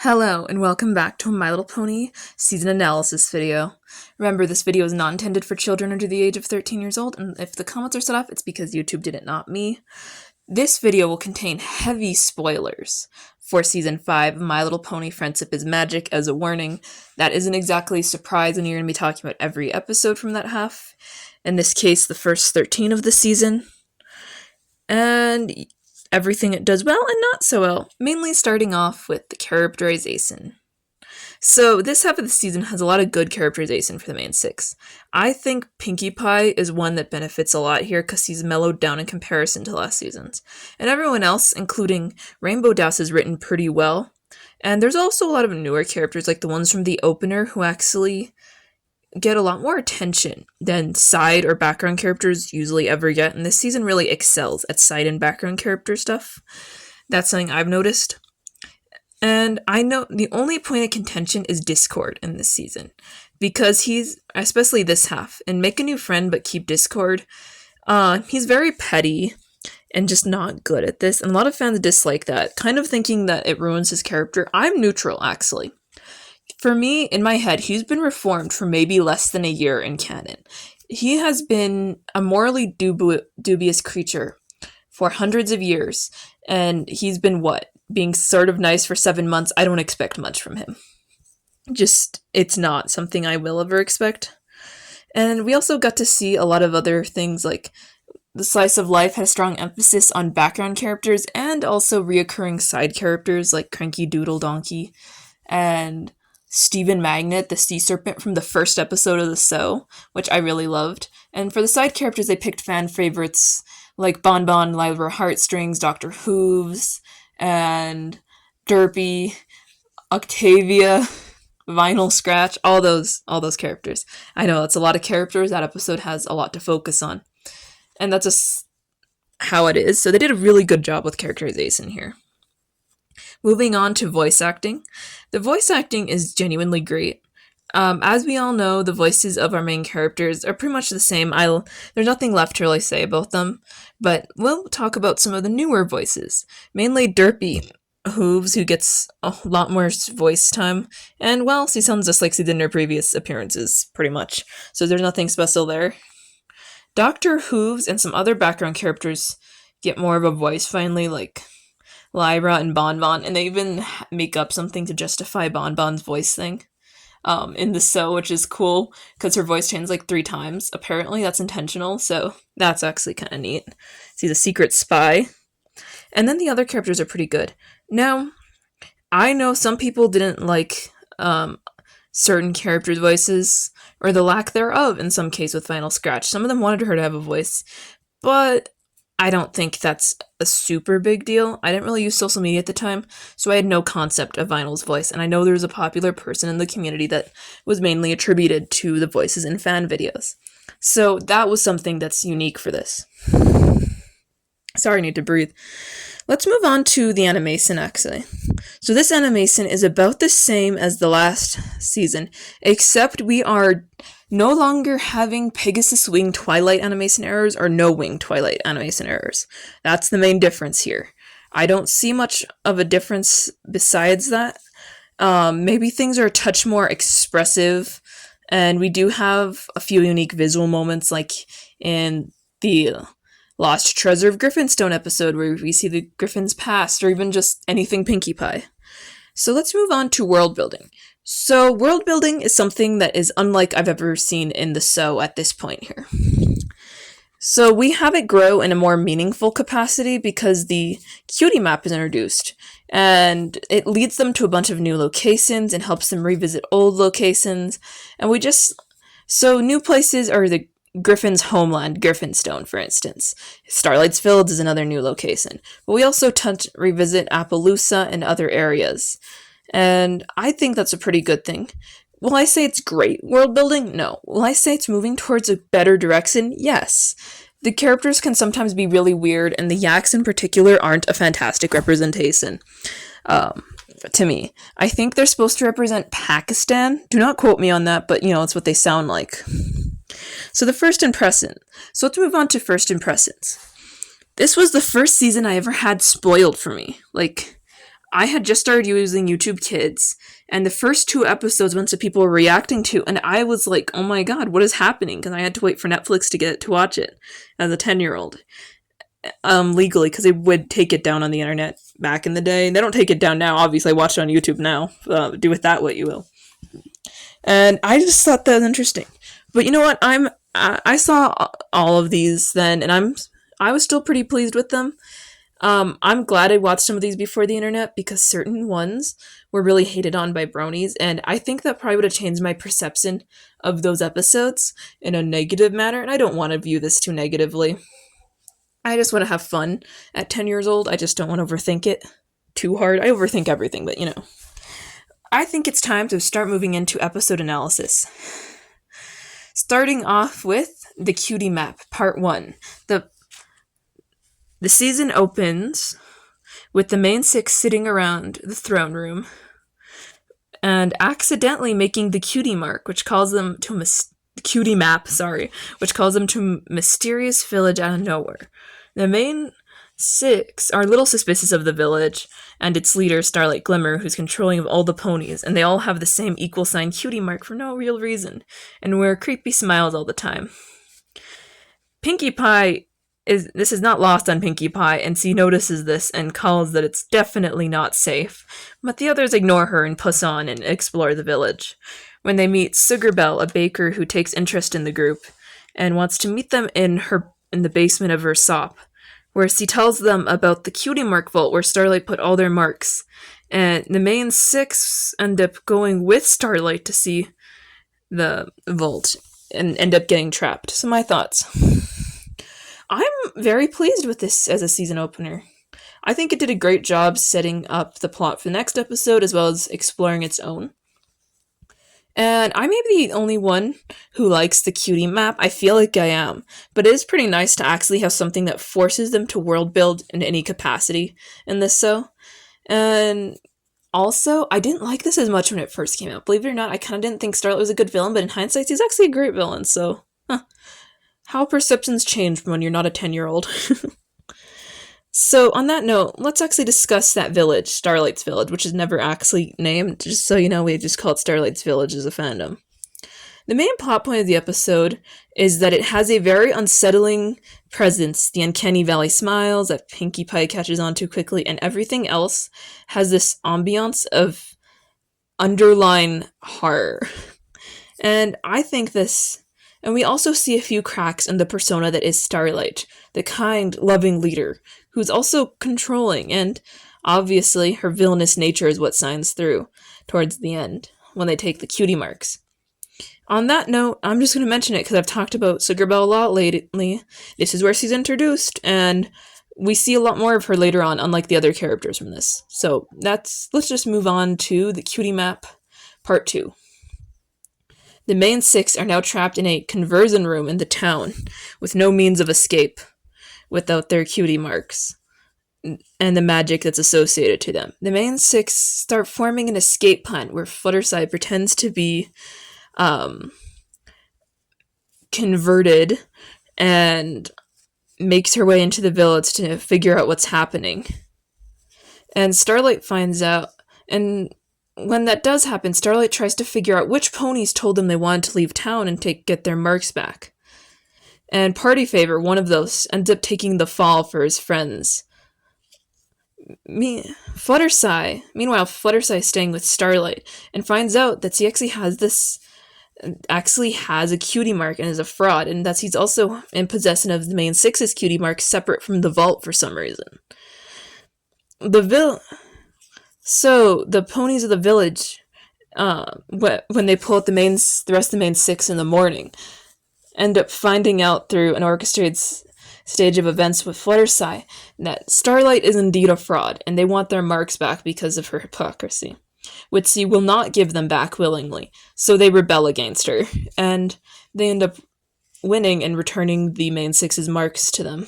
Hello, and welcome back to a My Little Pony season analysis video. Remember, this video is not intended for children under the age of 13 years old, and if the comments are set off, it's because YouTube did it, not me. This video will contain heavy spoilers for Season 5 of My Little Pony Friendship is Magic. As a warning, that isn't exactly a surprise when you're going to be talking about every episode from that half. In this case, the first 13 of the season. And everything it does well and not so well, mainly starting off with the characterization. So this half of the season has a lot of good characterization for the main six. I think Pinkie Pie is one that benefits a lot here because he's mellowed down in comparison to last season's. And everyone else, including Rainbow Dash, is written pretty well. And there's also a lot of newer characters, like the ones from the opener, who actually get a lot more attention than side or background characters usually ever get, and this season really excels at side and background character stuff. That's something I've noticed. And I know the only point of contention is Discord in this season, because he's, especially this half, and make a new friend but keep Discord, he's very petty and just not good at this, and a lot of fans dislike that, kind of thinking that it ruins his character. I'm neutral, actually. For me, in my head, he's been reformed for maybe less than a year in canon. He has been a morally dubious creature for hundreds of years, and he's been, being sort of nice for 7 months. I don't expect much from him. It's not something I will ever expect. And we also got to see a lot of other things, like the Slice of Life has strong emphasis on background characters, and also reoccurring side characters like Cranky Doodle Donkey, and Stephen Magnet, the sea serpent from the first episode of the show, which I really loved. And for the side characters, they picked fan favorites like Bon Bon, Lyra Heartstrings, Dr. Hooves, and Derpy, Octavia, Vinyl Scratch, all those characters. I know that's a lot of characters. That episode has a lot to focus on. And that's just how it is. So they did a really good job with characterization here. Moving on to voice acting. The voice acting is genuinely great. As we all know, the voices of our main characters are pretty much the same. There's nothing left to really say about them, but we'll talk about some of the newer voices. Mainly Derpy Hooves, who gets a lot more voice time, and well, she sounds just like she did in her previous appearances, pretty much. So there's nothing special there. Dr. Hooves and some other background characters get more of a voice finally, like Lyra and Bon Bon, and they even make up something to justify Bon Bon's voice thing in the show, which is cool, because her voice changed like 3 times. Apparently, that's intentional, so that's actually kind of neat. She's a secret spy. And then the other characters are pretty good. Now, I know some people didn't like certain characters' voices, or the lack thereof in some case with Vinyl Scratch. Some of them wanted her to have a voice, but I don't think that's a super big deal. I didn't really use social media at the time, so I had no concept of Vinyl's voice, and I know there's a popular person in the community that was mainly attributed to the voices in fan videos. So that was something that's unique for this. Sorry, I need to breathe. Let's move on to the animation, actually. So this animation is about the same as the last season, except we are no longer having Pegasus Wing Twilight animation errors or no Wing Twilight animation errors. That's the main difference here. I don't see much of a difference besides that. Maybe things are a touch more expressive, and we do have a few unique visual moments, like in the Lost Treasure of Griffinstone episode, where we see the Griffin's past, or even just anything Pinkie Pie. So let's move on to world building. So world building is something that is unlike I've ever seen in the show at this point here. So we have it grow in a more meaningful capacity because the cutie map is introduced, and it leads them to a bunch of new locations and helps them revisit old locations. And so new places are the Griffin's homeland, Griffinstone, for instance. Starlight's Fields is another new location. But we also revisit Appaloosa and other areas. And I think that's a pretty good thing. Will I say it's great world building? No. Will I say it's moving towards a better direction? Yes. The characters can sometimes be really weird, and the yaks in particular aren't a fantastic representation. To me. I think they're supposed to represent Pakistan. Do not quote me on that, but it's what they sound like. So the first impression. So let's move on to first impressions. This was the first season I ever had spoiled for me. Like, I had just started using YouTube Kids, and the first 2 episodes went to people were reacting to, and I was like, oh my god, what is happening? Because I had to wait for Netflix to get to watch it as a 10-year-old. Legally, because they would take it down on the internet back in the day. They don't take it down now, obviously. I watch it on YouTube now. Do with that what you will. And I just thought that was interesting. But you know what? I saw all of these then, and I was still pretty pleased with them. I'm glad I watched some of these before the internet because certain ones were really hated on by bronies, and I think that probably would have changed my perception of those episodes in a negative manner, and I don't want to view this too negatively. I just want to have fun at 10 years old. I just don't want to overthink it too hard. I overthink everything, but I think it's time to start moving into episode analysis. Starting off with the cutie map, part 1. The season opens with the main 6 sitting around the throne room and accidentally making the cutie mark, which calls them to cutie map, which calls them to mysterious village out of nowhere. The main 6 are a little suspicious of the village and its leader, Starlight Glimmer, who's controlling of all the ponies, and they all have the same equal sign cutie mark for no real reason, and wear creepy smiles all the time. Pinkie Pie this is not lost on Pinkie Pie, and she notices this and calls that it's definitely not safe, but the others ignore her and push on and explore the village. When they meet Sugarbelle, a baker who takes interest in the group, and wants to meet them in the basement of her shop, where she tells them about the cutie mark vault where Starlight put all their marks. And the main 6 end up going with Starlight to see the vault and end up getting trapped. So my thoughts. I'm very pleased with this as a season opener. I think it did a great job setting up the plot for the next episode as well as exploring its own. And I may be the only one who likes the cutie map. I feel like I am. But it is pretty nice to actually have something that forces them to world build in any capacity in this show. And also, I didn't like this as much when it first came out. Believe it or not, I kind of didn't think Starlight was a good villain, but in hindsight, he's actually a great villain. So, how perceptions change when you're not a 10-year-old. So, on that note, let's actually discuss that village, Starlight's Village, which is never actually named. Just so you know, we just call it Starlight's Village as a fandom. The main plot point of the episode is that it has a very unsettling presence. The uncanny valley smiles that Pinkie Pie catches on too quickly, and everything else has this ambiance of underlying horror. And I think this... And we also see a few cracks in the persona that is Starlight, the kind, loving leader, who's also controlling, and obviously her villainous nature is what shines through towards the end, when they take the cutie marks. On that note, I'm just going to mention it because I've talked about Sugarbelle a lot lately. This is where she's introduced, and we see a lot more of her later on, unlike the other characters from this. So let's just move on to the cutie map, part 2. The main 6 are now trapped in a conversion room in the town, with no means of escape, without their cutie marks, and the magic that's associated to them. The main 6 start forming an escape plan, where Fluttershy pretends to be converted, and makes her way into the village to figure out what's happening. And Starlight finds out, and when that does happen, Starlight tries to figure out which ponies told them they wanted to leave town and get their marks back. And Party Favor, one of those, ends up taking the fall for his friends. Meanwhile, Fluttershy is staying with Starlight and finds out that she actually has a cutie mark and is a fraud, and that he's also in possession of the main 6's cutie mark separate from the vault for some reason. So, the ponies of the village, when they pull out the rest of the main 6 in the morning, end up finding out through an orchestrated stage of events with Fluttershy that Starlight is indeed a fraud, and they want their marks back because of her hypocrisy, which she will not give them back willingly, so they rebel against her, and they end up winning and returning the main 6's marks to them.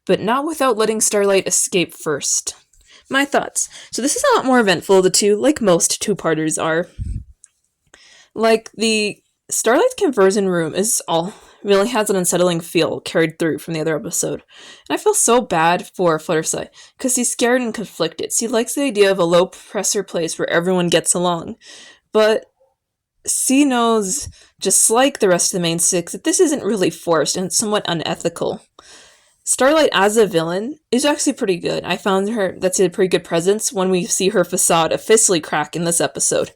But not without letting Starlight escape first. My thoughts. So this is a lot more eventful of the two, like most two-parters are. Like, the Starlight's conversion room is all really has an unsettling feel carried through from the other episode. And I feel so bad for Fluttershy, because he's scared and conflicted. He likes the idea of a low-pressure place where everyone gets along. But C knows, just like the rest of the main six, that this isn't really forced and it's somewhat unethical. Starlight as a villain is actually pretty good. I found her, that's a pretty good presence when we see her facade officially crack in this episode.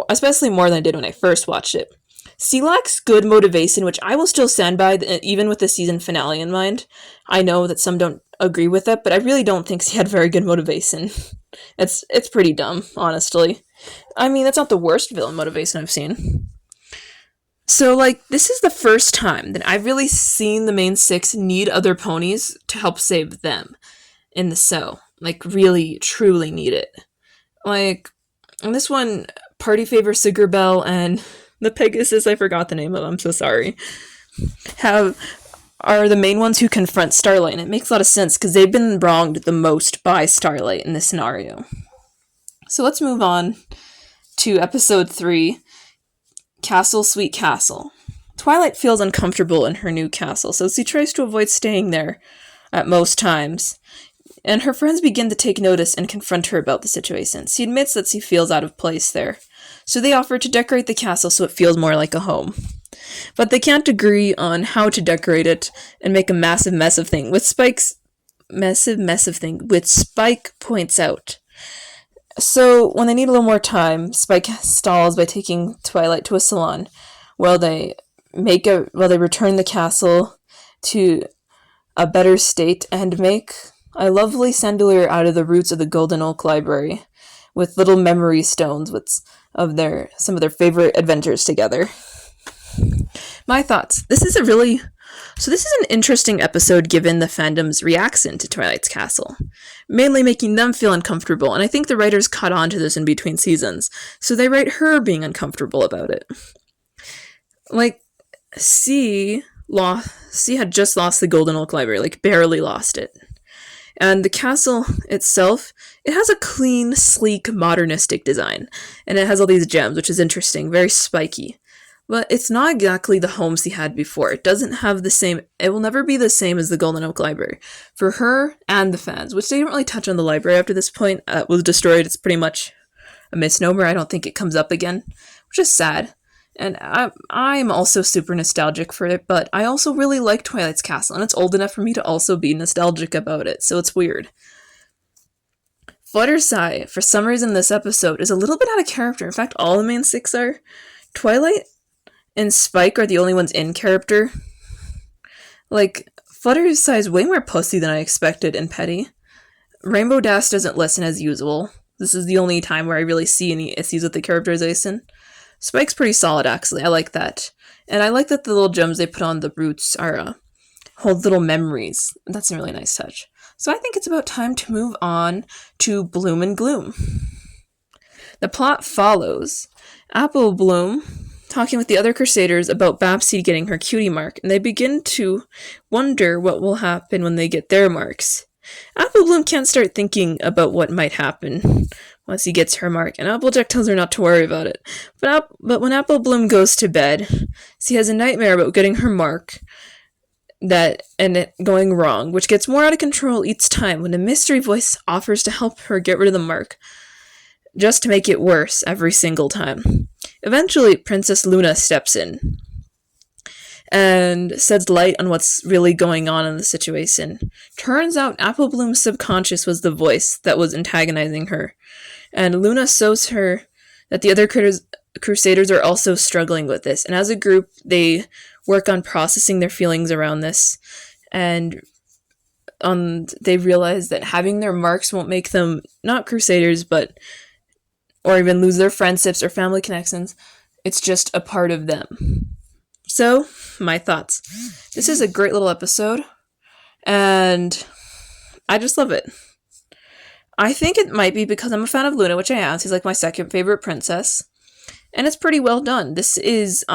Especially more than I did when I first watched it. C lacks good motivation, which I will still stand by, even with the season finale in mind. I know that some don't agree with it, but I really don't think she had very good motivation. It's pretty dumb, honestly. I mean, that's not the worst villain motivation I've seen. So, this is the first time that I've really seen the main six need other ponies to help save them in the show. Really, truly need it. In this one, Party Favor Siggerbell and the Pegasus, I forgot the name of, I'm so sorry, are the main ones who confront Starlight, and it makes a lot of sense because they've been wronged the most by Starlight in this scenario. So let's move on to episode 3, Castle Sweet Castle. Twilight feels uncomfortable in her new castle, so she tries to avoid staying there at most times. And her friends begin to take notice and confront her about the situation. She admits that she feels out of place there. So they offer to decorate the castle so it feels more like a home. But they can't agree on how to decorate it and make a massive mess of thing, which Spike points out. So when they need a little more time, Spike stalls by taking Twilight to a salon while they return the castle to a better state and make a lovely chandelier out of the roots of the Golden Oak Library with little memory stones of some of their favorite adventures together. My thoughts. This is an interesting episode given the fandom's reaction to Twilight's Castle, mainly making them feel uncomfortable, and I think the writers caught on to this in between seasons, so they write her being uncomfortable about it. C had just lost the Golden Oak Library, barely lost it. And the castle itself, it has a clean, sleek, modernistic design, and it has all these gems, which is interesting, very spiky. But it's not exactly the home she had before. It will never be the same as the Golden Oak Library. For her and the fans, which they don't really touch on the library after this point, was destroyed. It's pretty much a misnomer. I don't think it comes up again, which is sad. And I'm also super nostalgic for it, but I also really like Twilight's Castle, and it's old enough for me to also be nostalgic about it, so it's weird. Fluttershy, for some reason this episode, is a little bit out of character. In fact, all the main six are. Twilight and Spike are the only ones in character. Fluttershy is way more pussy than I expected and petty. Rainbow Dash doesn't listen as usual. This is the only time where I really see any issues with the characterization. Spike's pretty solid, actually. I like that. And I like that the little gems they put on the roots hold little memories. That's a really nice touch. So I think it's about time to move on to Bloom and Gloom. The plot follows Apple Bloom talking with the other Crusaders about Babsy getting her cutie mark, and they begin to wonder what will happen when they get their marks. Apple Bloom can't start thinking about what might happen once he gets her mark, and Applejack tells her not to worry about it. But when Apple Bloom goes to bed, she has a nightmare about getting her mark and it going wrong, which gets more out of control each time when a mystery voice offers to help her get rid of the mark, just to make it worse every single time. Eventually, Princess Luna steps in and sheds light on what's really going on in the situation. Turns out Apple Bloom's subconscious was the voice that was antagonizing her, and Luna shows her that the other Crusaders are also struggling with this, and as a group, they work on processing their feelings around this, and they realize that having their marks won't make them not Crusaders, or even lose their friendships or family connections. It's just a part of them. So, my thoughts. This is a great little episode, and I just love it. I think it might be because I'm a fan of Luna, which I am. She's my second favorite princess, and it's pretty well done. This is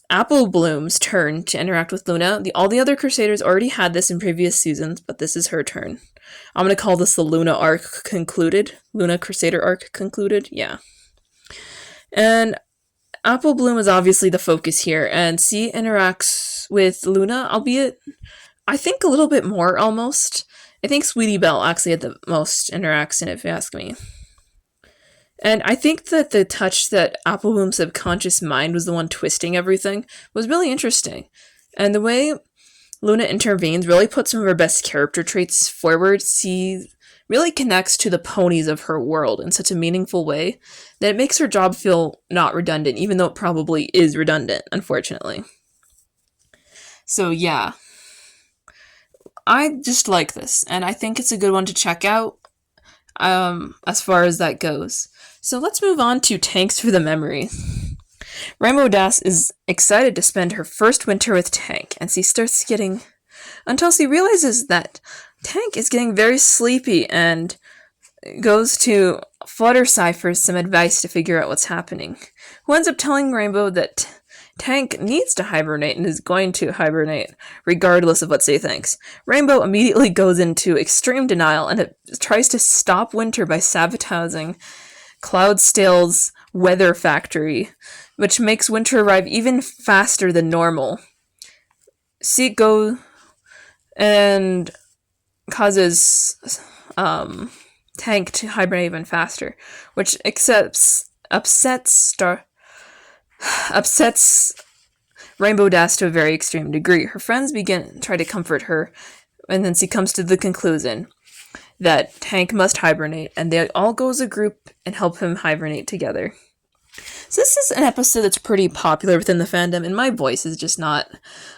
Apple Bloom's turn to interact with Luna. All the other Crusaders already had this in previous seasons, but this is her turn. I'm going to call this the Luna arc concluded. Luna Crusader arc concluded, yeah. And Apple Bloom is obviously the focus here, and C interacts with Luna, albeit I think a little bit more almost. I think Sweetie Belle actually had the most interaction, if you ask me. And I think that the touch that Apple Bloom's subconscious mind was the one twisting everything was really interesting. And the way Luna intervenes really puts some of her best character traits forward. She really connects to the ponies of her world in such a meaningful way that it makes her job feel not redundant, even though it probably is redundant, unfortunately. So yeah, I just like this, and I think it's a good one to check out as far as that goes. So let's move on to Tanks for the Memory. Rainbow Dash is excited to spend her first winter with Tank, and she starts getting... until she realizes that Tank is getting very sleepy and goes to Fluttershy for some advice to figure out what's happening. Who ends up telling Rainbow that Tank needs to hibernate and is going to hibernate, regardless of what she thinks. Rainbow immediately goes into extreme denial and tries to stop Winter by sabotaging Cloudstale's weather factory, which makes Winter arrive even faster than normal. She goes and causes Tank to hibernate even faster, which upsets Rainbow Dash to a very extreme degree. Her friends try to comfort her, and then she comes to the conclusion that Tank must hibernate, and they all go as a group and help him hibernate together. So this is an episode that's pretty popular within the fandom, and my voice is just not...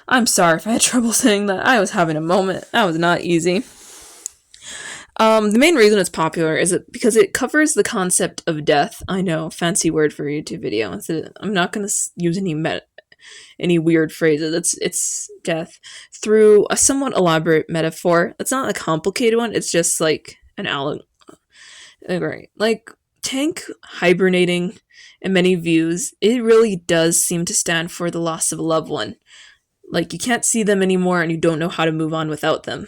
I'm sorry if I had trouble saying that. I was having a moment. That was not easy. The main reason it's popular is because it covers the concept of death. I know, fancy word for a YouTube video. I'm not going to use any weird phrases. It's death through a somewhat elaborate metaphor. It's not a complicated one. It's just like an allegory. Like Tank hibernating in many views, it really does seem to stand for the loss of a loved one. Like you can't see them anymore and you don't know how to move on without them.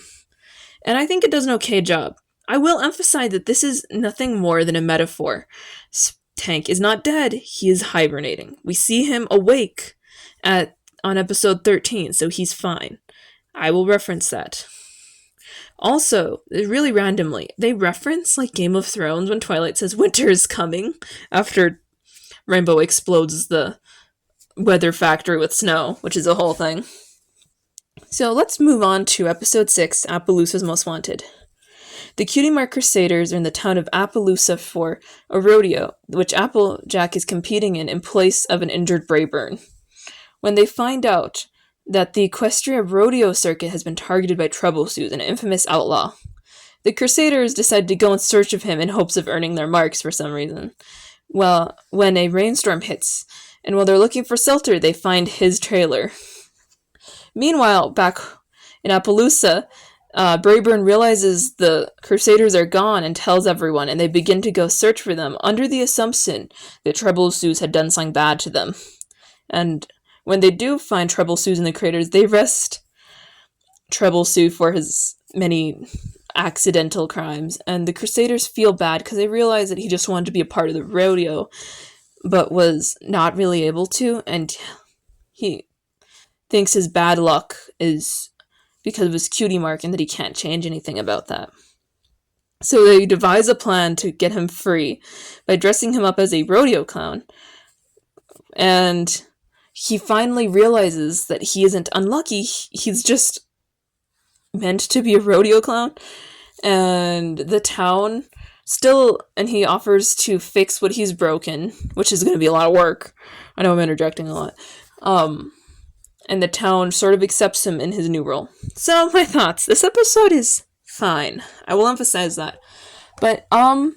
And I think it does an okay job. I will emphasize that this is nothing more than a metaphor. Tank is not dead, he is hibernating. We see him awake on episode 13, so he's fine. I will reference that. Also, really randomly, they reference like Game of Thrones when Twilight says winter is coming after Rainbow explodes the weather factory with snow, which is a whole thing. So let's move on to episode 6, Appaloosa's Most Wanted. The Cutie Mark Crusaders are in the town of Appaloosa for a rodeo, which Applejack is competing in place of an injured Brayburn. When they find out that the Equestria Rodeo Circuit has been targeted by Trouble Suze, an infamous outlaw, the Crusaders decide to go in search of him in hopes of earning their marks for some reason. Well, when a rainstorm hits, and while they're looking for shelter, they find his trailer. Meanwhile, back in Appaloosa, Brayburn realizes the Crusaders are gone and tells everyone, and they begin to go search for them under the assumption that Trouble Suze had done something bad to them. And when they do find Trouble Suze in the craters, they arrest Trouble Suze for his many accidental crimes, and the Crusaders feel bad because they realize that he just wanted to be a part of the rodeo, but was not really able to, and he thinks his bad luck is because of his cutie mark and that he can't change anything about that. So they devise a plan to get him free by dressing him up as a rodeo clown. And he finally realizes that he isn't unlucky, he's just meant to be a rodeo clown. And the town and he offers to fix what he's broken, which is going to be a lot of work. I know I'm interjecting a lot. And the town sort of accepts him in his new role. So, my thoughts. This episode is fine. I will emphasize that. But, I'm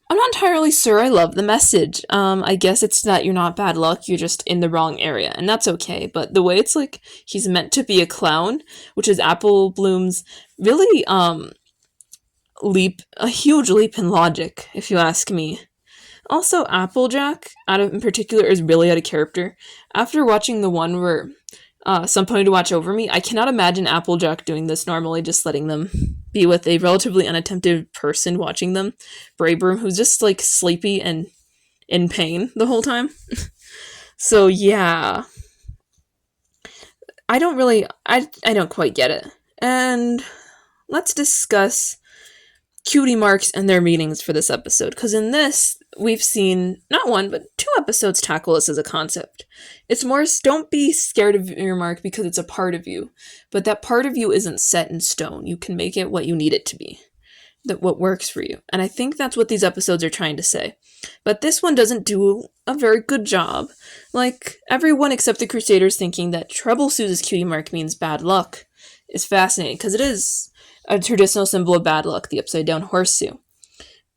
not entirely sure I love the message. I guess it's that you're not bad luck, you're just in the wrong area, and that's okay. But the way it's like, he's meant to be a clown, which is Apple Bloom's really, a huge leap in logic, if you ask me. Also, Applejack, in particular, is really out of character. After watching the one where Some Pony to Watch Over Me, I cannot imagine Applejack doing this normally, just letting them be with a relatively unattempted person watching them. Brayburn, who's just, like, sleepy and in pain the whole time. So yeah, I don't quite get it. And let's discuss cutie marks and their meanings for this episode, because in this we've seen not one but two episodes tackle this as a concept. It's more, don't be scared of your mark because it's a part of you, but that part of you isn't set in stone. You can make it what you need it to be, that what works for you. And I think that's what these episodes are trying to say. But this one doesn't do a very good job. Like, everyone except the Crusaders thinking that Treble Sue's cutie mark means bad luck is fascinating, because it is a traditional symbol of bad luck, the upside down horseshoe.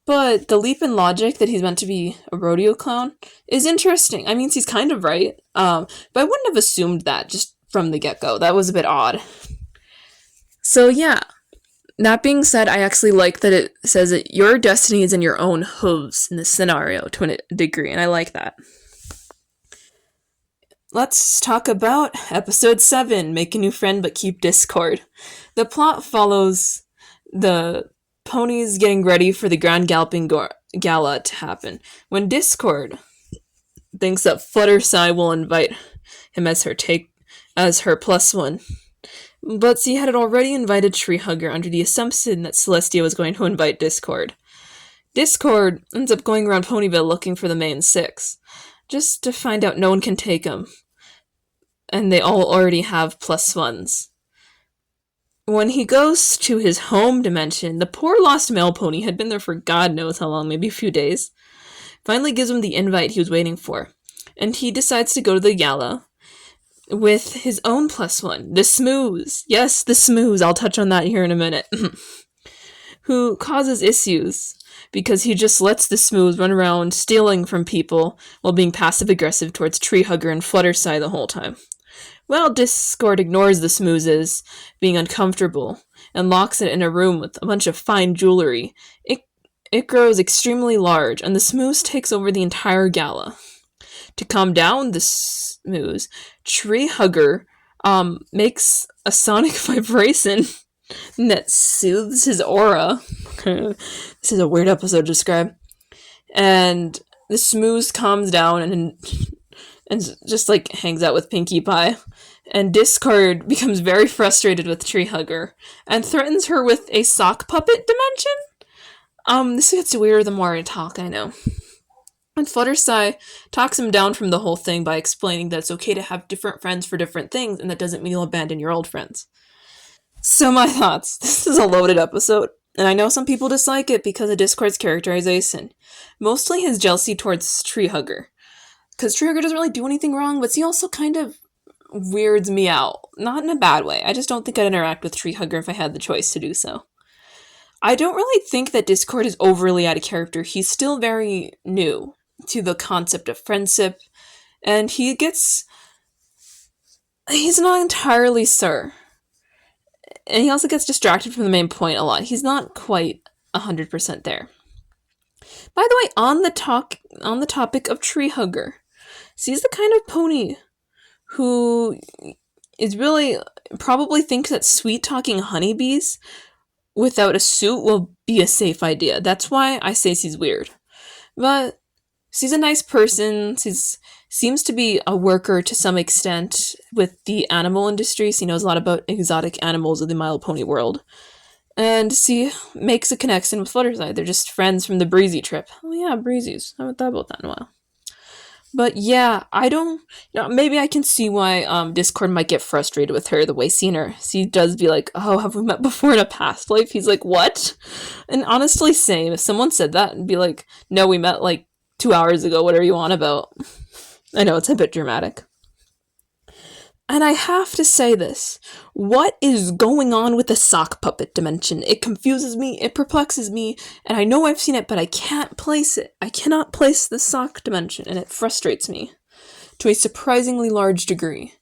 But the leap in logic that he's meant to be a rodeo clown is interesting. I mean, he's kind of right. But I wouldn't have assumed that just from the get-go. That was a bit odd. So yeah, that being said, I actually like that it says that your destiny is in your own hooves in this scenario to a degree, and I like that. Let's talk about episode 7, Make a New Friend But Keep Discord. The plot follows the ponies getting ready for the Grand Galloping Gala to happen, when Discord thinks that Fluttershy will invite him as her +1. But she had already invited Treehugger under the assumption that Celestia was going to invite Discord. Discord ends up going around Ponyville looking for the main 6, just to find out no one can take him. And they all already have +1s. When he goes to his home dimension, the poor lost male pony had been there for God knows how long, maybe a few days. Finally gives him the invite he was waiting for. And he decides to go to the gala with his own +1, the Smooze. Yes, the Smooze. I'll touch on that here in a minute. Who causes issues because he just lets the Smooze run around stealing from people while being passive-aggressive towards Treehugger and Fluttershy the whole time. Well, Discord ignores the Smoozes being uncomfortable and locks it in a room with a bunch of fine jewelry. It grows extremely large, and the Smooze takes over the entire gala. To calm down the Smooze, Treehugger makes a sonic vibration that soothes his aura. This is a weird episode to describe. And the Smooze calms down and just like hangs out with Pinkie Pie. And Discord becomes very frustrated with Treehugger and threatens her with a sock puppet dimension. This gets weirder the more I talk, I know. And Fluttershy talks him down from the whole thing by explaining that it's okay to have different friends for different things, and that doesn't mean you'll abandon your old friends. So my thoughts. This is a loaded episode, and I know some people dislike it because of Discord's characterization. Mostly his jealousy towards Treehugger. Because Treehugger doesn't really do anything wrong, but he also kind of weirds me out. Not in a bad way. I just don't think I'd interact with Treehugger if I had the choice to do so. I don't really think that Discord is overly out of character. He's still very new to the concept of friendship, and he's not entirely sure. And he also gets distracted from the main point a lot. He's not quite 100% there. By the way, on the topic of Treehugger, he's the kind of pony who is really probably thinks that sweet-talking honeybees without a suit will be a safe idea. That's why I say she's weird. But she's a nice person. She seems to be a worker to some extent with the animal industry. She knows a lot about exotic animals of the My Little Pony world. And she makes a connection with Fluttershy. They're just friends from the Breezy trip. Oh yeah, Breezies. I haven't thought about that in a while. But yeah, maybe I can see why Discord might get frustrated with her the way seen her. She does be like, oh, have we met before in a past life? He's like, what? And honestly, same. If someone said that and be like, no, we met like 2 hours ago, what are you on about? I know, it's a bit dramatic. And I have to say this. What is going on with the sock puppet dimension? It confuses me, it perplexes me, and I know I've seen it, but I can't place it. I cannot place the sock dimension, and it frustrates me to a surprisingly large degree.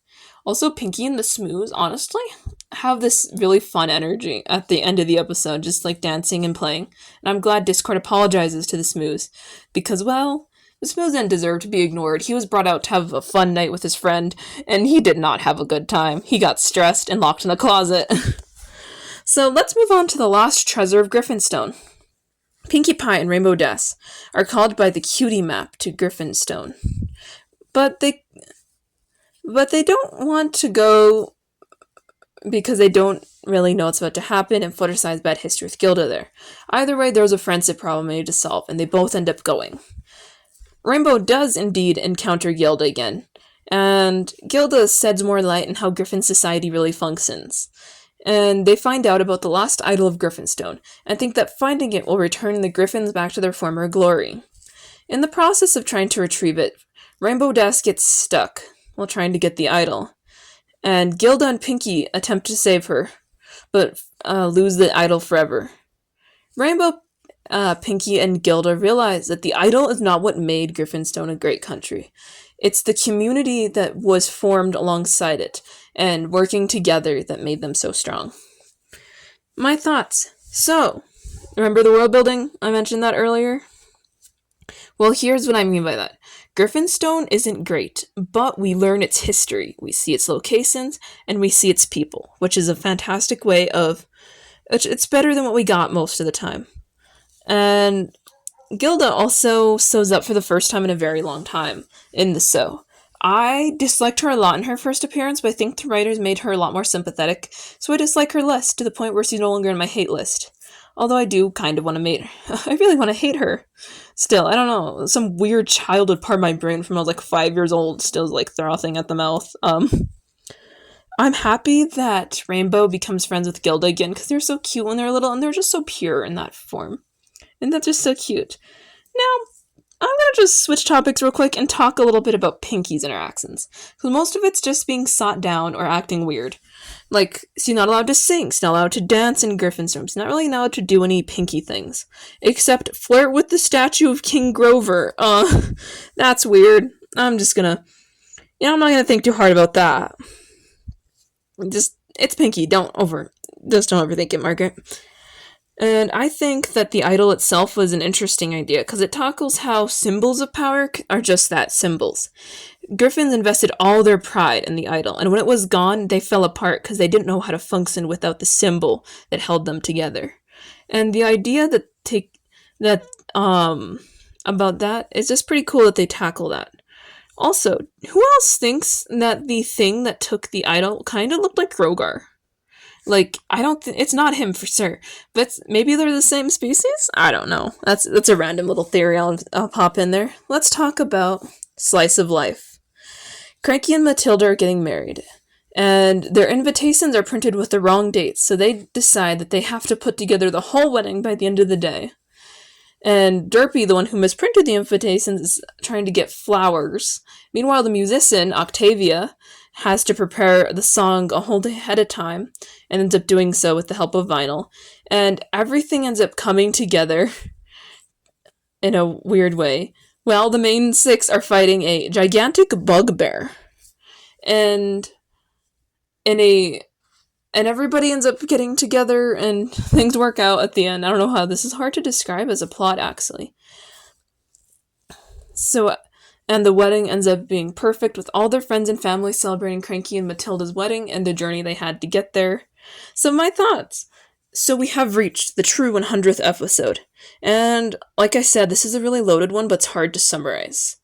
Also, Pinkie and the Smooze, honestly, have this really fun energy at the end of the episode, just like dancing and playing. And I'm glad Discord apologizes to the Smooze, because, well, the Smooze didn't deserve to be ignored. He was brought out to have a fun night with his friend, and he did not have a good time. He got stressed and locked in the closet. So let's move on to the lost treasure of Griffinstone. Pinkie Pie and Rainbow Dash are called by the cutie map to Griffinstone, But they don't want to go because they don't really know what's about to happen, and Fluttershy has bad history with Gilda there. Either way, there was a friendship problem they need to solve, and they both end up going. Rainbow does indeed encounter Gilda again, and Gilda sheds more light on how Griffin society really functions. And they find out about the lost idol of Griffinstone, and think that finding it will return the Griffins back to their former glory. In the process of trying to retrieve it, Rainbow Dash gets stuck while trying to get the idol, and Gilda and Pinkie attempt to save her, but lose the idol forever. Rainbow, Pinkie, and Gilda realize that the idol is not what made Griffinstone a great country. It's the community that was formed alongside it, and working together that made them so strong. My thoughts. So, remember the world building? I mentioned that earlier. Well, here's what I mean by that. Griffinstone isn't great, but we learn its history, we see its locations, and we see its people, which is a fantastic way of... It's better than what we got most of the time. And Gilda also sews up for the first time in a very long time in the sew. I disliked her a lot in her first appearance, but I think the writers made her a lot more sympathetic, so I dislike her less, to the point where she's no longer in my hate list. Although I do kind of want to I really want to hate her. Still, I don't know, some weird childhood part of my brain from when I was like 5 years old still like frothing at the mouth. I'm happy that Rainbow becomes friends with Gilda again, because they're so cute when they're little, and they're just so pure in that form. And that's just so cute. Now, I'm going to just switch topics real quick and talk a little bit about Pinkie's interactions. Because most of it's just being sought down or acting weird. Like, she's not allowed to sing, she's not allowed to dance in Griffinstone, she's not really allowed to do any Pinkie things. Except flirt with the statue of King Grover. That's weird. I'm just gonna... I'm not gonna think too hard about that. It's Pinkie, don't overthink it, Margaret. And I think that the idol itself was an interesting idea, because it tackles how symbols of power are just that, symbols. Griffins invested all their pride in the idol, and when it was gone, they fell apart because they didn't know how to function without the symbol that held them together. And the idea about that is just pretty cool that they tackle that. Also, who else thinks that the thing that took the idol kind of looked like Rogar? Like, I don't think... It's not him for sure. But maybe they're the same species? I don't know. That's a random little theory I'll pop in there. Let's talk about Slice of Life. Cranky and Matilda are getting married. And their invitations are printed with the wrong dates, so they decide that they have to put together the whole wedding by the end of the day. And Derpy, the one who misprinted the invitations, is trying to get flowers. Meanwhile, the musician, Octavia, has to prepare the song a whole day ahead of time, and ends up doing so with the help of vinyl. And everything ends up coming together in a weird way. Well, the main six are fighting a gigantic bugbear. And everybody ends up getting together, and things work out at the end. I don't know how. This is hard to describe as a plot, actually. And the wedding ends up being perfect, with all their friends and family celebrating Cranky and Matilda's wedding and the journey they had to get there. So my thoughts. So we have reached the true 100th episode. And like I said, this is a really loaded one, but it's hard to summarize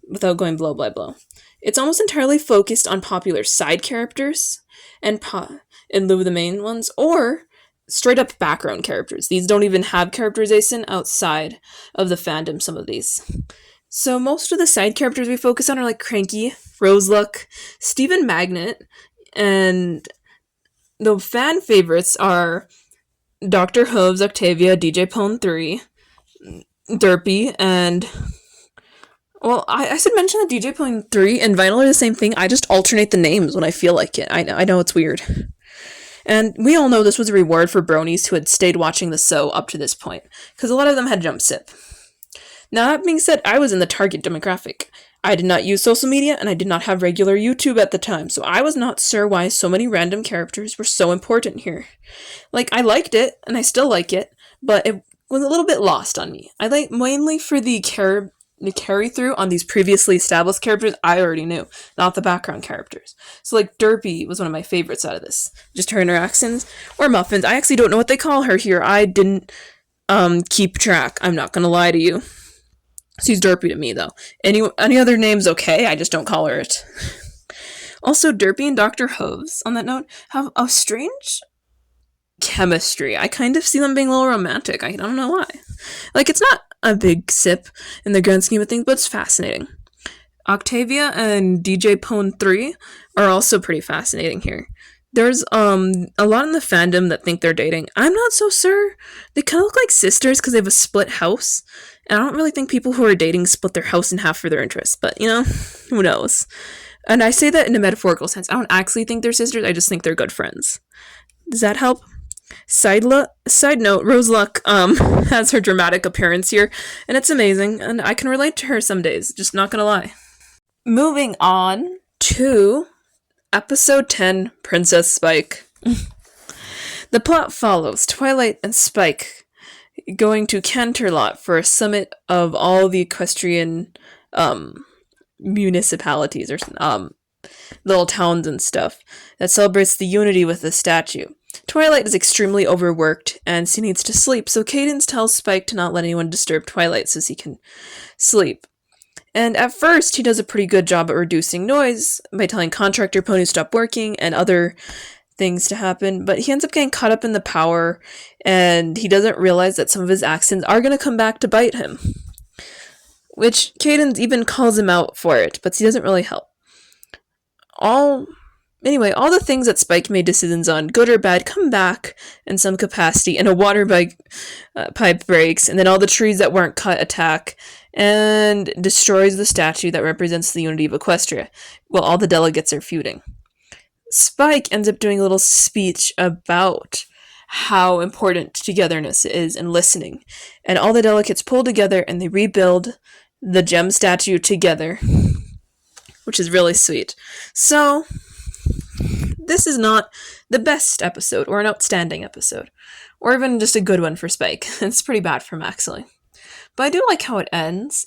without going blow by blow. It's almost entirely focused on popular side characters and in lieu of the main ones, or straight up background characters. These don't even have characterization outside of the fandom, some of these. So most of the side characters we focus on are like Cranky, Roseluck, Stephen Magnet, and the fan favorites are Dr. Hoves, Octavia, DJ Pone 3, Derpy, and... Well, I should mention that DJ Pone 3 and Vinyl are the same thing. I just alternate the names when I feel like it. I know it's weird. And we all know this was a reward for bronies who had stayed watching the show up to this point, because a lot of them had jump sip. Now, that being said, I was in the target demographic. I did not use social media, and I did not have regular YouTube at the time, so I was not sure why so many random characters were so important here. Like, I liked it, and I still like it, but it was a little bit lost on me. I like mainly for the carry-through on these previously established characters I already knew, not the background characters. So, like, Derpy was one of my favorites out of this. Just her interactions, or Muffins. I actually don't know what they call her here. I didn't keep track. I'm not gonna lie to you. She's derpy to me, though. Any other name's okay, I just don't call her it. Also, Derpy and Dr. Hoves, on that note, have a strange chemistry. I kind of see them being a little romantic. I don't know why. Like, it's not a big sip in the grand scheme of things, but it's fascinating. Octavia and DJ Pone 3 are also pretty fascinating here. There's a lot in the fandom that think they're dating. I'm not so sure. They kind of look like sisters because they have a split house. And I don't really think people who are dating split their house in half for their interests. But, who knows? And I say that in a metaphorical sense. I don't actually think they're sisters. I just think they're good friends. Does that help? Side note, Rose Luck has her dramatic appearance here, and it's amazing, and I can relate to her some days, just not gonna lie. Moving on to Episode 10, Princess Spike. The plot follows Twilight and Spike going to Canterlot for a summit of all the equestrian municipalities or little towns and stuff that celebrates the unity with the statue. Twilight is extremely overworked and she needs to sleep, so Cadence tells Spike to not let anyone disturb Twilight so he can sleep. And at first, he does a pretty good job at reducing noise by telling Contractor Pony to stop working and other things to happen, but he ends up getting caught up in the power and he doesn't realize that some of his actions are going to come back to bite him. Which Cadence even calls him out for it, but he doesn't really help. All the things that Spike made decisions on, good or bad, come back in some capacity, and a water pipe breaks, and then all the trees that weren't cut attack, and destroys the statue that represents the unity of Equestria, while all the delegates are feuding. Spike ends up doing a little speech about how important togetherness is and listening, and all the delegates pull together and they rebuild the gem statue together, which is really sweet. So, this is not the best episode, or an outstanding episode, or even just a good one for Spike. It's pretty bad for him, actually. But I do like how it ends.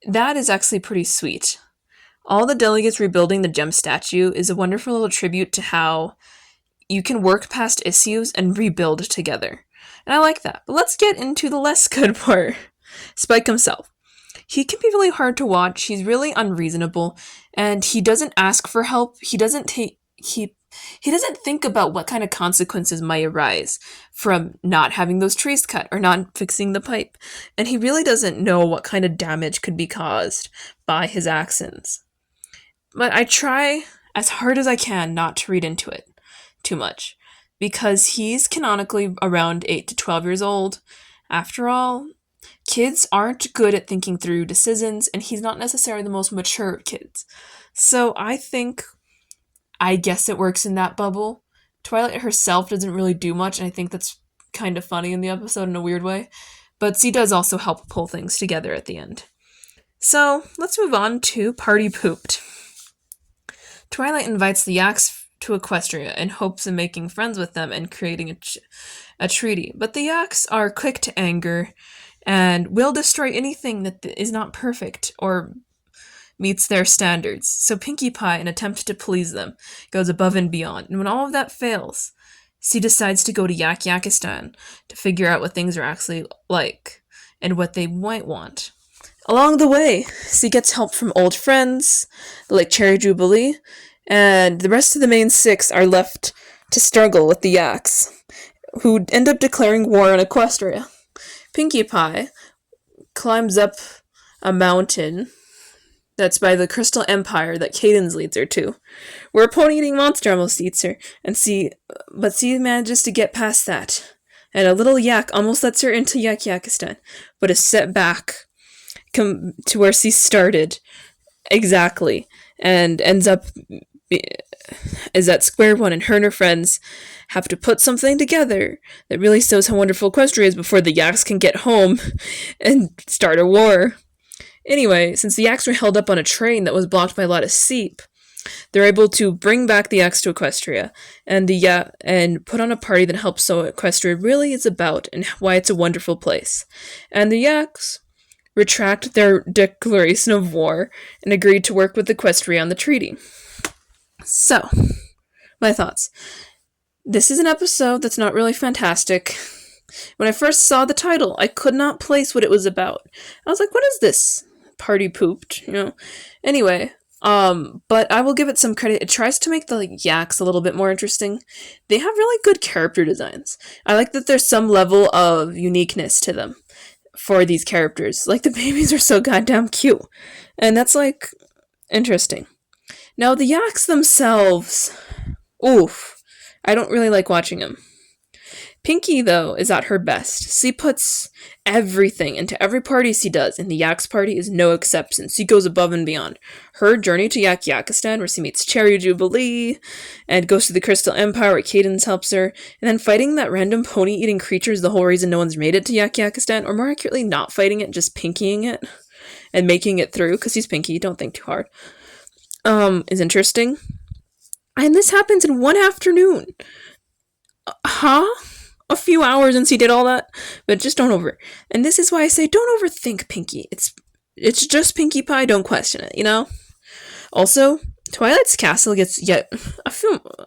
That is actually pretty sweet. All the delegates rebuilding the gem statue is a wonderful little tribute to how you can work past issues and rebuild together. And I like that. But let's get into the less good part. Spike himself. He can be really hard to watch. He's really unreasonable, and he doesn't ask for help. He doesn't think about what kind of consequences might arise from not having those trees cut or not fixing the pipe. And he really doesn't know what kind of damage could be caused by his actions. But I try as hard as I can not to read into it too much, because he's canonically around 8 to 12 years old. After all, kids aren't good at thinking through decisions, and he's not necessarily the most mature of kids. So I guess it works in that bubble. Twilight herself doesn't really do much, and I think that's kind of funny in the episode in a weird way. But she does also help pull things together at the end. So, let's move on to Party Pooped. Twilight invites the Yaks to Equestria in hopes of making friends with them and creating a treaty. But the Yaks are quick to anger and will destroy anything that is not perfect or meets their standards. So Pinkie Pie, in an attempt to please them, goes above and beyond. And when all of that fails, she decides to go to Yakistan to figure out what things are actually like and what they might want. Along the way, she gets help from old friends like Cherry Jubilee, and the rest of the main six are left to struggle with the Yaks, who end up declaring war on Equestria. Pinkie Pie climbs up a mountain that's by the Crystal Empire that Cadence leads her to, where a pony-eating monster almost eats her, but she manages to get past that, and a little yak almost lets her into Yakistan, but is set back to where she started exactly, and ends up is at square one, and her and her friends have to put something together that really shows how wonderful Equestria is before the Yaks can get home and start a war. Anyway, since the Yaks were held up on a train that was blocked by a lot of sheep, they're able to bring back the Yaks to Equestria and put on a party that helps show what Equestria really is about and why it's a wonderful place. And the Yaks retract their declaration of war and agreed to work with Equestria on the treaty. So, my thoughts. This is an episode that's not really fantastic. When I first saw the title, I could not place what it was about. I was like, what is this? Party pooped, you know? Anyway, but I will give it some credit. It tries to make the yaks a little bit more interesting. They have really good character designs. I like that there's some level of uniqueness to them for these characters. Like, the babies are so goddamn cute. And that's, interesting. Now, the yaks themselves, oof, I don't really like watching them. Pinky, though, is at her best. She puts everything into every party she does, and the Yak's party is no exception. She goes above and beyond. Her journey to Yakistan, where she meets Cherry Jubilee, and goes to the Crystal Empire, where Cadence helps her, and then fighting that random pony-eating creature is the whole reason no one's made it to Yakistan, or more accurately, not fighting it, just pinkying it, and making it through, because he's Pinky, don't think too hard, is interesting. And this happens in one afternoon. A few hours and she did all that, but just don't and this is why I say don't overthink Pinky. It's just Pinkie Pie, don't question it, you know? Also, Twilight's castle gets yet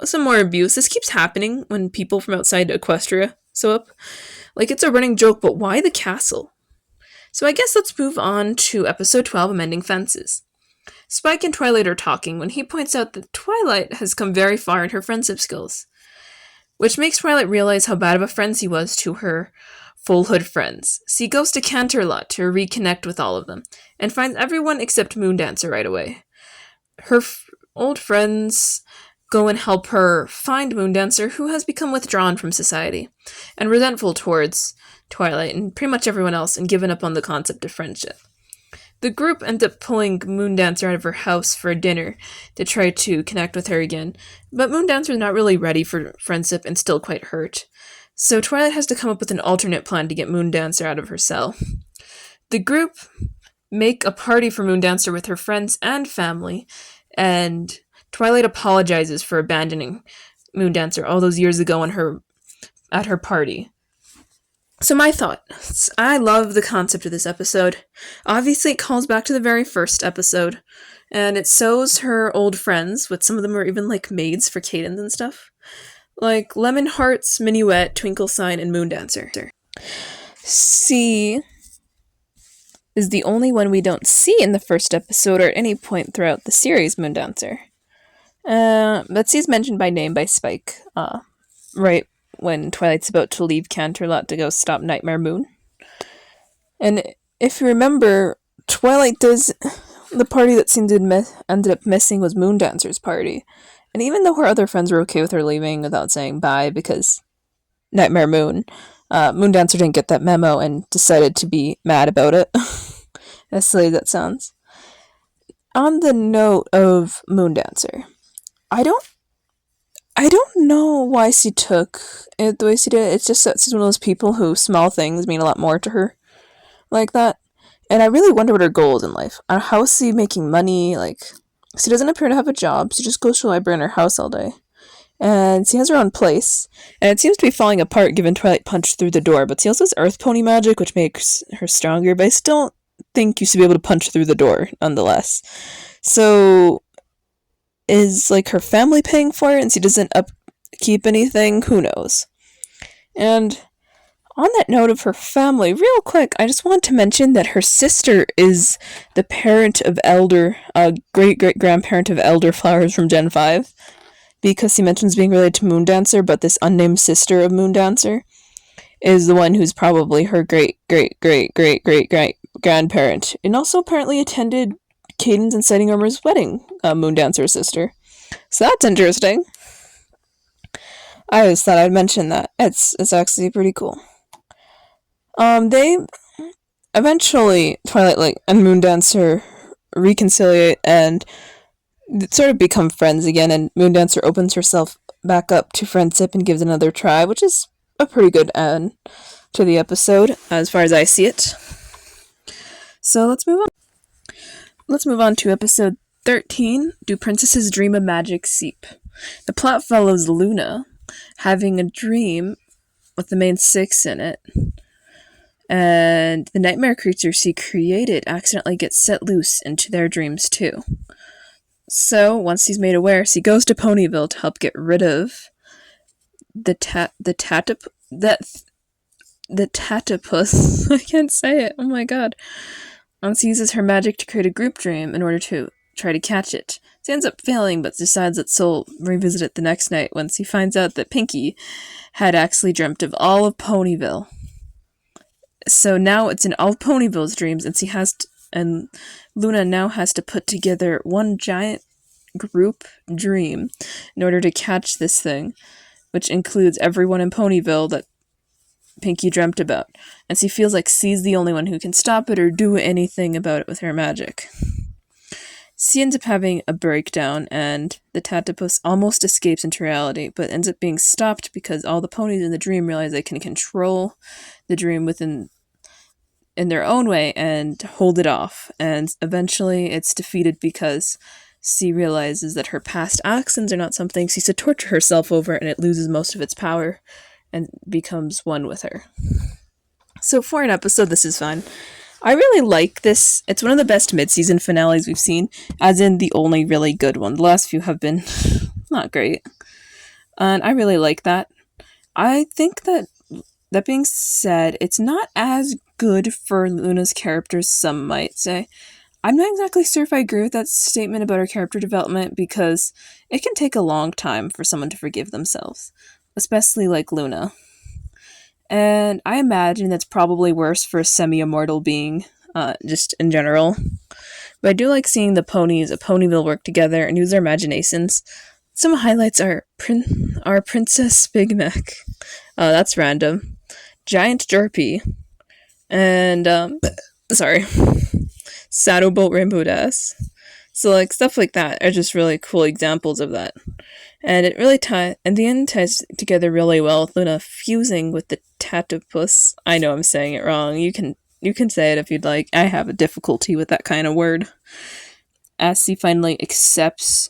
some more abuse. This keeps happening when people from outside Equestria show up. It's a running joke, but why the castle? So I guess let's move on to episode 12, Amending Fences. Spike and Twilight are talking when he points out that Twilight has come very far in her friendship skills, which makes Twilight realize how bad of a friend she was to her full hood friends. She goes to Canterlot to reconnect with all of them, and finds everyone except Moondancer right away. Her old friends go and help her find Moondancer, who has become withdrawn from society, and resentful towards Twilight and pretty much everyone else, and given up on the concept of friendship. The group ends up pulling Moondancer out of her house for dinner to try to connect with her again, but Moondancer's not really ready for friendship and still quite hurt. So Twilight has to come up with an alternate plan to get Moondancer out of her cell. The group make a party for Moondancer with her friends and family, and Twilight apologizes for abandoning Moondancer all those years ago at her party. So my thoughts. I love the concept of this episode. Obviously, it calls back to the very first episode, and it shows her old friends, with some of them are even maids for Cadence and stuff. Like Lemon Hearts, Minuet, Twinkle Sign, and Moondancer. C is the only one we don't see in the first episode or at any point throughout the series, Moondancer. But C is mentioned by name by Spike, right when Twilight's about to leave Canterlot to go stop Nightmare Moon. And if you remember, Twilight does... The party that seemed to ended up missing was Moondancer's party. And even though her other friends were okay with her leaving without saying bye because Nightmare Moon, Moondancer didn't get that memo and decided to be mad about it. As silly as that sounds. On the note of Moondancer, I don't know why she took it the way she did. It's just that she's one of those people who small things mean a lot more to her like that. And I really wonder what her goal is in life. How is she making money? She doesn't appear to have a job. She just goes to a library in her house all day. And she has her own place. And it seems to be falling apart given Twilight punched through the door. But she also has Earth Pony magic, which makes her stronger. But I still don't think you should be able to punch through the door, nonetheless. So... is her family paying for it and she doesn't upkeep anything? Who knows? And on that note of her family, real quick, I just want to mention that her sister is the parent of great-great-grandparent of Elderflowers from Gen 5, because he mentions being related to Moondancer, but this unnamed sister of Moondancer is the one who's probably her great-great-great-great-great-grandparent, and also apparently attended Cadence and Setting Armor's wedding, Moondancer's sister. So that's interesting. I just thought I'd mention that. It's actually pretty cool. They eventually, Twilight and Moondancer reconciliate and sort of become friends again, and Moondancer opens herself back up to friendship and gives another try, which is a pretty good end to the episode, as far as I see it. So let's move on. Let's move on to episode 13, Do Princesses Dream of Magic Seep? The plot follows Luna having a dream with the main 6 in it, and the nightmare creature she created accidentally gets set loose into their dreams too. So, once she's made aware, she goes to Ponyville to help get rid of the the Tatapus, I can't say it, oh my god, she uses her magic to create a group dream in order to try to catch it. She ends up failing, but decides that she'll revisit it the next night once he finds out that Pinkie had actually dreamt of all of Ponyville. So now it's in all of Ponyville's dreams, and and Luna now has to put together one giant group dream in order to catch this thing, which includes everyone in Ponyville that Pinkie dreamt about, and she feels like she's the only one who can stop it or do anything about it with her magic. She ends up having a breakdown, and the Tatapus almost escapes into reality, but ends up being stopped because all the ponies in the dream realize they can control the dream in their own way and hold it off, and eventually it's defeated because she realizes that her past actions are not something she should torture herself over, and it loses most of its power and becomes one with her. So for an episode, this is fun. I really like this. It's one of the best mid-season finales we've seen, as in the only really good one. The last few have been not great. And I really like that. I think that being said, it's not as good for Luna's character as some might say. I'm not exactly sure if I agree with that statement about her character development, because it can take a long time for someone to forgive themselves, especially like Luna. And I imagine that's probably worse for a semi-immortal being, just in general. But I do like seeing the ponies of Ponyville work together and use their imaginations. Some highlights are Princess Big Mac. That's random. Giant Jerpy. And, Saddlebolt Rainbow Dash. So, like, stuff like that are just really cool examples of that. And it really and the end ties together really well with Luna fusing with the Tatapus. I know I'm saying it wrong. You can say it if you'd like. I have a difficulty with that kind of word. As she finally accepts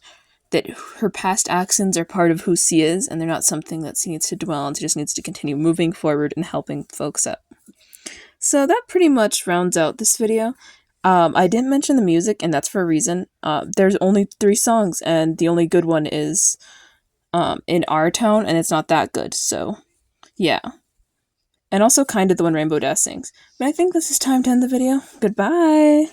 that her past actions are part of who she is, and they're not something that she needs to dwell on. She just needs to continue moving forward and helping folks up. So that pretty much rounds out this video. I didn't mention the music, and that's for a reason. There's only 3 songs, and the only good one is in Our Town, and it's not that good, so yeah. And also kind of the one Rainbow Dash sings. But I think this is time to end the video. Goodbye!